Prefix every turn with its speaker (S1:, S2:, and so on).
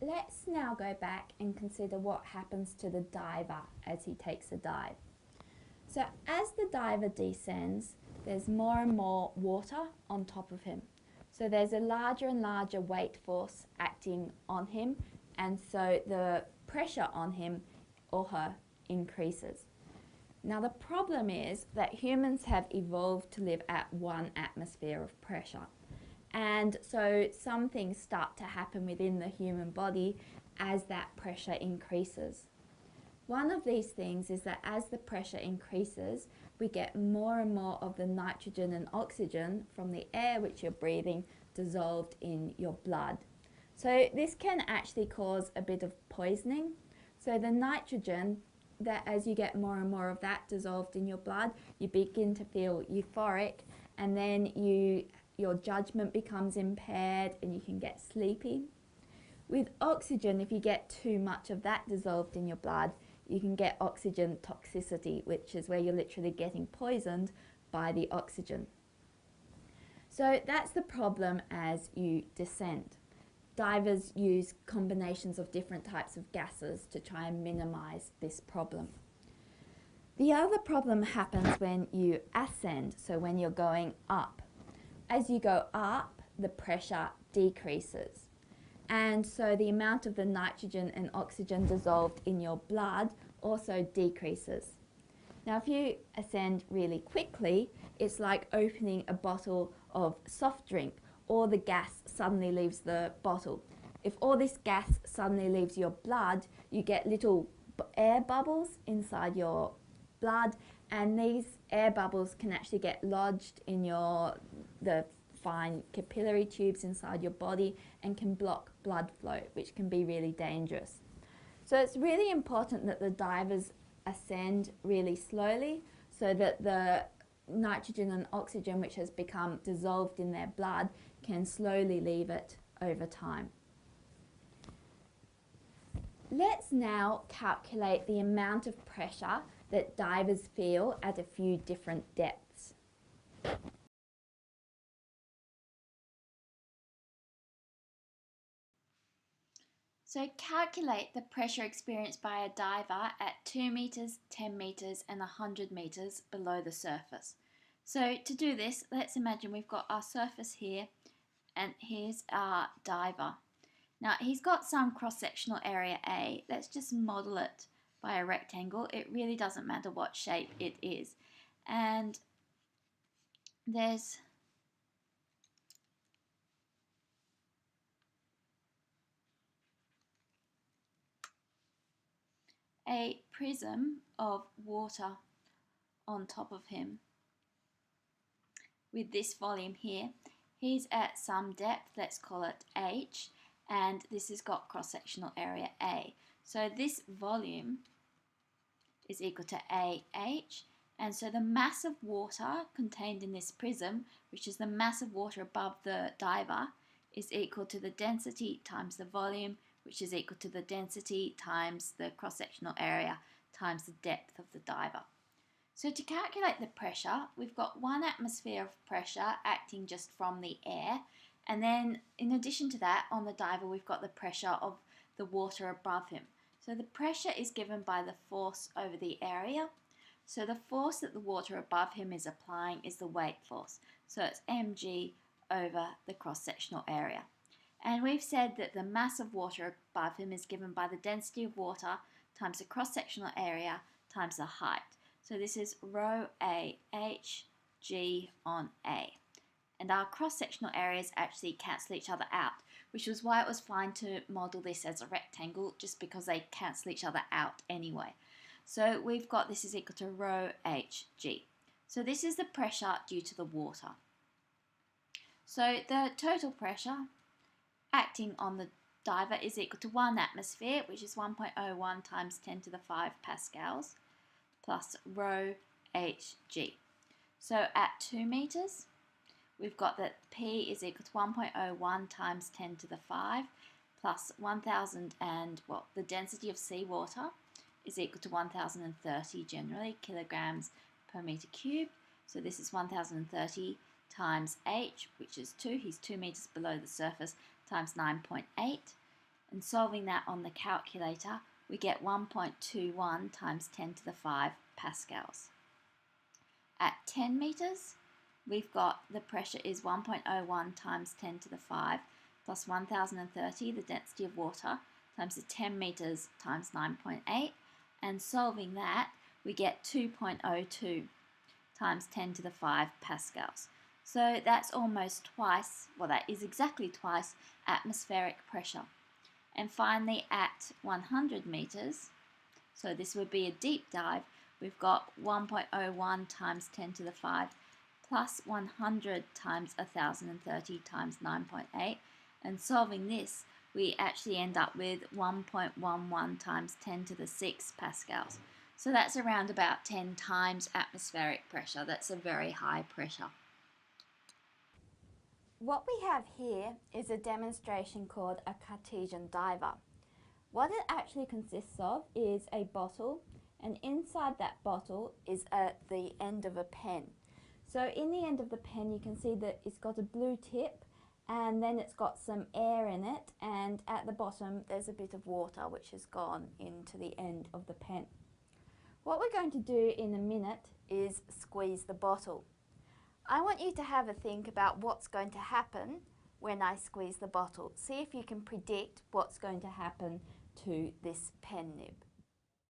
S1: Let's now go back and consider what happens to the diver as he takes a dive. So as the diver descends, there's more and more water on top of him. So there's a larger and larger weight force acting on him, and so the pressure on him or her increases. Now the problem is that humans have evolved to live at 1 atmosphere of pressure. And so some things start to happen within the human body as that pressure increases. One of these things is that as the pressure increases, we get more and more of the nitrogen and oxygen from the air which you're breathing dissolved in your blood. So this can actually cause a bit of poisoning. So the nitrogen, that as you get more and more of that dissolved in your blood, you begin to feel euphoric, and then your judgment becomes impaired and you can get sleepy. With oxygen, if you get too much of that dissolved in your blood, you can get oxygen toxicity, which is where you're literally getting poisoned by the oxygen. So that's the problem as you descend. Divers use combinations of different types of gases to try and minimize this problem. The other problem happens when you ascend, so when you're going up. As you go up, the pressure decreases. And so the amount of the nitrogen and oxygen dissolved in your blood also decreases. Now if you ascend really quickly, it's like opening a bottle of soft drink. All the gas suddenly leaves the bottle. If all this gas suddenly leaves your blood, you get little air bubbles inside your blood, and these air bubbles can actually get lodged in the fine capillary tubes inside your body and can block blood flow, which can be really dangerous. So it's really important that the divers ascend really slowly so that the nitrogen and oxygen which has become dissolved in their blood can slowly leave it over time. Let's now calculate the amount of pressure that divers feel at a few different depths. So calculate the pressure experienced by a diver at 2 meters, 10 meters and 100 meters below the surface. So to do this, let's imagine we've got our surface here and here's our diver. Now he's got some cross-sectional area A. Let's just model it by a rectangle. It really doesn't matter what shape it is. And there's a prism of water on top of him with this volume here. He's at some depth, let's call it H, and this has got cross-sectional area A. So this volume is equal to AH, and so the mass of water contained in this prism, which is the mass of water above the diver, is equal to the density times the volume, which is equal to the density times the cross-sectional area times the depth of the diver. So to calculate the pressure, we've got 1 atmosphere of pressure acting just from the air, and then in addition to that, on the diver we've got the pressure of the water above him. So the pressure is given by the force over the area. So the force that the water above him is applying is the weight force. So it's mg over the cross-sectional area. And we've said that the mass of water above him is given by the density of water times the cross-sectional area times the height. So this is rho A H G on A. And our cross-sectional areas actually cancel each other out, which was why it was fine to model this as a rectangle, just because they cancel each other out anyway. So we've got this is equal to rho Hg. So this is the pressure due to the water. So the total pressure acting on the diver is equal to 1 atmosphere, which is 1.01 times 10 to the 5 pascals, plus rho Hg. So at 2 meters, we've got that P is equal to 1.01 times 10 to the 5 plus 1,000 and, well, the density of seawater is equal to 1,030 generally kilograms per meter cube. So this is 1,030 times H, which is 2. He's 2 meters below the surface, times 9.8.
S2: And solving that on the calculator, we get 1.21 times 10 to the 5 pascals. At 10 metres, we've got the pressure is 1.01 times 10 to the 5 plus 1030, the density of water, times the 10 metres times 9.8. And solving that, we get 2.02 times 10 to the 5 pascals. So that's almost twice, well, that is exactly twice atmospheric pressure. And finally, at 100 metres, so this would be a deep dive, we've got 1.01 times 10 to the 5 plus 100 times 1030 times 9.8. And solving this, we actually end up with 1.11 times 10 to the 6 pascals. So that's around about 10 times atmospheric pressure. That's a very high pressure.
S1: What we have here is a demonstration called a Cartesian diver. What it actually consists of is a bottle, and inside that bottle is the end of a pen. So in the end of the pen you can see that it's got a blue tip, and then it's got some air in it, and at the bottom there's a bit of water which has gone into the end of the pen. What we're going to do in a minute is squeeze the bottle. I want you to have a think about what's going to happen when I squeeze the bottle. See if you can predict what's going to happen to this pen nib.